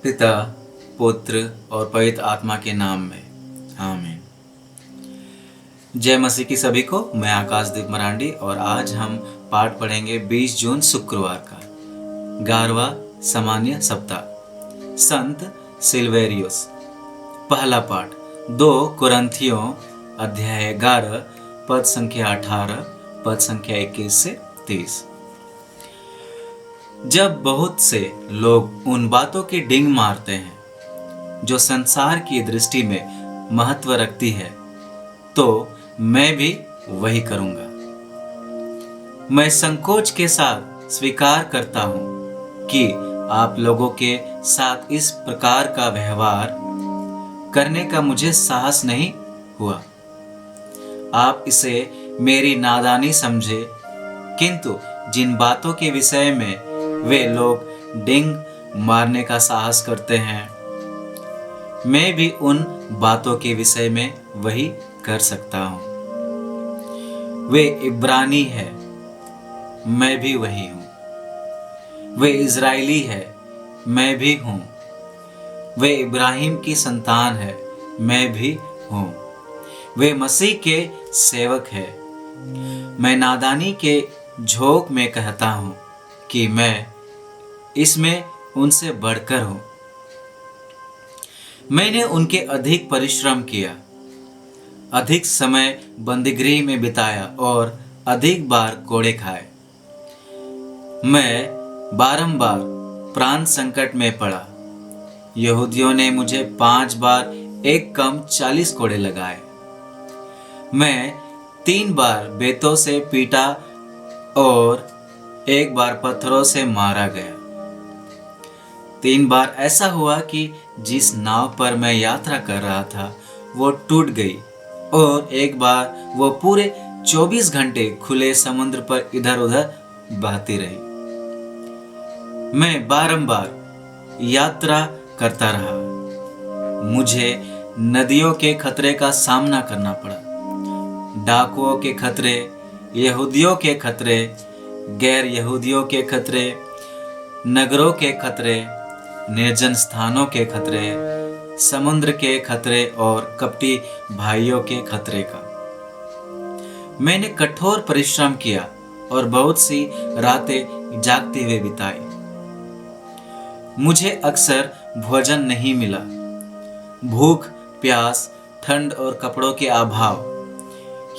पिता, पुत्र और पवित्र आत्मा के नाम में आमीन। जय मसीह की सभी को। मैं आकाशदीप मरांडी और आज हम पाठ पढ़ेंगे 20 जून शुक्रवार का 11वां सामान्य सप्ताह। संत सिल्वेरियोस। पहला पाठ 2 कुरिन्थियों अध्याय 11 पद संख्या 18 पद संख्या 21 से 30। जब बहुत से लोग उन बातों की डिंग मारते हैं जो संसार की दृष्टि में महत्व रखती है, तो मैं भी वही करूंगा। मैं संकोच के साथ स्वीकार करता हूं कि आप लोगों के साथ इस प्रकार का व्यवहार करने का मुझे साहस नहीं हुआ। आप इसे मेरी नादानी समझे, किंतु जिन बातों के विषय में वे लोग डिंग मारने का साहस करते हैं, मैं भी उन बातों के विषय में वही कर सकता हूं। वे इब्रानी है, मैं भी वही हूं। वे इज़राइली है, मैं भी हूं। वे इब्राहिम की संतान है, मैं भी हूं। वे मसीह के सेवक है। मैं नादानी के झोंक में कहता हूं कि मैं इसमें उनसे बढ़कर हूं। मैंने उनके अधिक परिश्रम किया, अधिक समय बंदीगृह में बिताया और अधिक बार कोड़े खाए। मैं बारंबार प्राण संकट में पड़ा। यहूदियों ने मुझे 5 बार एक कम 40 कोड़े लगाए। मैं 3 बार बेतों से पीटा और 1 बार पत्थरों से मारा गया। 3 बार ऐसा हुआ कि जिस नाव पर मैं यात्रा कर रहा था वो टूट गई और 1 बार वो पूरे 24 घंटे खुले समुद्र पर इधर उधर बहती रही। मैं बारंबार यात्रा करता रहा। मुझे नदियों के खतरे का सामना करना पड़ा, डाकुओं के खतरे, यहूदियों के खतरे, गैर यहूदियों के खतरे, नगरों के खतरे, निर्जन स्थानों के खतरे, समुद्र के खतरे और कपटी भाइयों के खतरे का। मैंने कठोर परिश्रम किया और बहुत सी रातें जागते हुए बिताई। मुझे अक्सर भोजन नहीं मिला। भूख, प्यास, ठंड और कपड़ों के अभाव,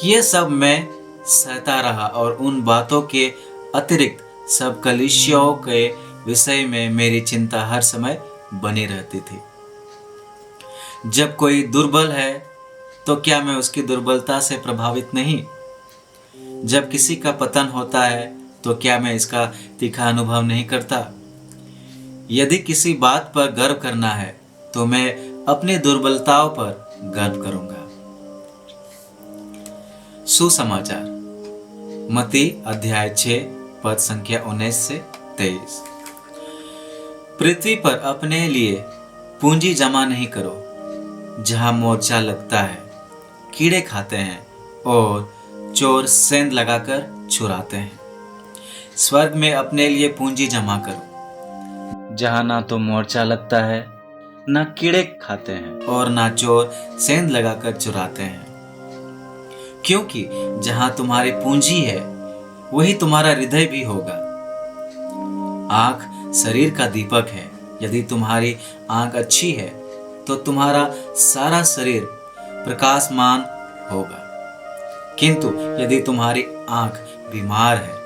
ये सब मैं सहता रहा और उन बातों के अतिरिक्त सब कलीसियाओं के विषय में मेरी चिंता हर समय बनी रहती थी। जब कोई दुर्बल है तो क्या मैं उसकी दुर्बलता से प्रभावित नहीं? जब किसी का पतन होता है तो क्या मैं इसका तीखा अनुभव नहीं करता? यदि किसी बात पर गर्व करना है तो मैं अपनी दुर्बलताओं पर गर्व करूंगा। सुसमाचार। मत्ती अध्याय 6 पद संख्या 19 से 23। पृथ्वी पर अपने लिए पूंजी जमा नहीं करो, जहां मोर्चा लगता है, कीड़े खाते हैं और चोर सेंध लगाकर चुराते हैं। स्वर्ग में अपने लिए पूंजी जमा करो, जहां ना तो मोर्चा लगता है, ना कीड़े खाते हैं और ना चोर सेंध लगाकर चुराते हैं। क्योंकि जहां तुम्हारी पूंजी है, वही तुम्हारा हृदय भी होगा। आंख शरीर का दीपक है। यदि तुम्हारी आंख अच्छी है तो तुम्हारा सारा शरीर प्रकाशमान होगा, किंतु यदि तुम्हारी आंख बीमार है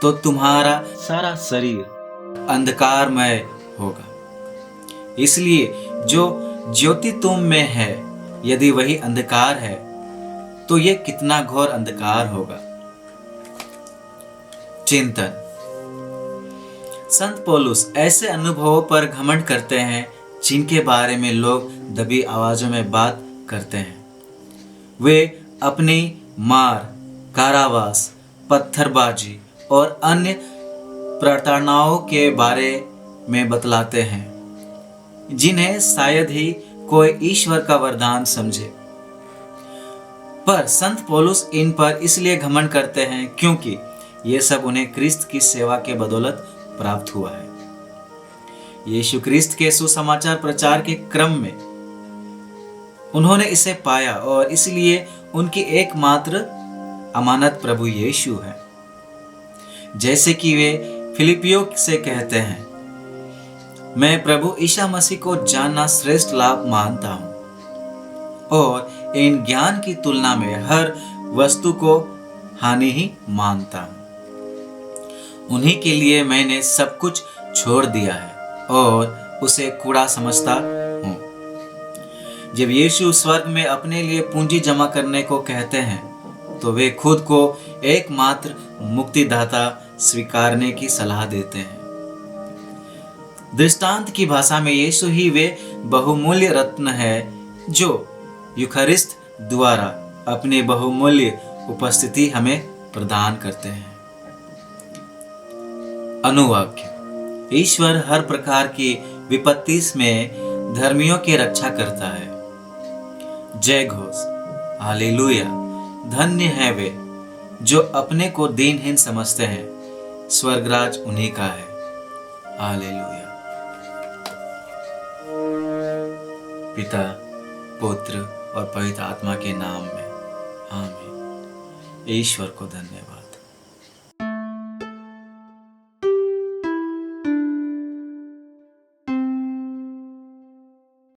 तो तुम्हारा सारा शरीर अंधकारमय होगा। इसलिए जो ज्योति तुम में है, यदि वही अंधकार है, तो यह कितना घोर अंधकार होगा। चिंतन। संत पौलुस ऐसे अनुभवों पर घमंड करते हैं जिनके बारे में लोग दबी आवाजों में बात करते हैं। वे अपनी मार, कारावास, पत्थरबाजी और अन्य प्रताड़नाओं के बारे में बतलाते हैं, जिन्हें शायद ही कोई ईश्वर का वरदान समझे। पर संत पौलुस इन पर इसलिए घमंड करते हैं क्योंकि ये सब उन्हें क्रिस्त की सेवा के बदौलत प्राप्त हुआ है। यीशु क्रिस्त के सुसमाचार प्रचार के क्रम में उन्होंने इसे पाया और इसलिए उनकी एकमात्र अमानत प्रभु यीशु है। जैसे कि वे फिलिपियों से कहते हैं, मैं प्रभु ईसा मसीह को जानना श्रेष्ठ लाभ मानता हूं और इन ज्ञान की तुलना में हर वस्तु को हानि ही मानता हूं। उन्हीं के लिए मैंने सब कुछ छोड़ दिया है और उसे कूड़ा समझता हूं। जब यीशु स्वर्ग में अपने लिए पूंजी जमा करने को कहते हैं तो वे खुद को एकमात्र मुक्तिदाता स्वीकारने की सलाह देते हैं। दृष्टांत की भाषा में यीशु ही वे बहुमूल्य रत्न है जो यूखरिस्त द्वारा अपनी बहुमूल्य उपस्थिति हमें प्रदान करते हैं। अनुवाक्य। ईश्वर हर प्रकार की विपत्ति में धर्मियों की रक्षा करता है। जय घोष। हालेलुया। धन्य है वे जो अपने को दीनहीन समझते हैं, स्वर्गराज उन्हीं का है। हालेलुया। पिता, पुत्र और पवित्र आत्मा के नाम में आमीन। ईश्वर को धन्यवाद।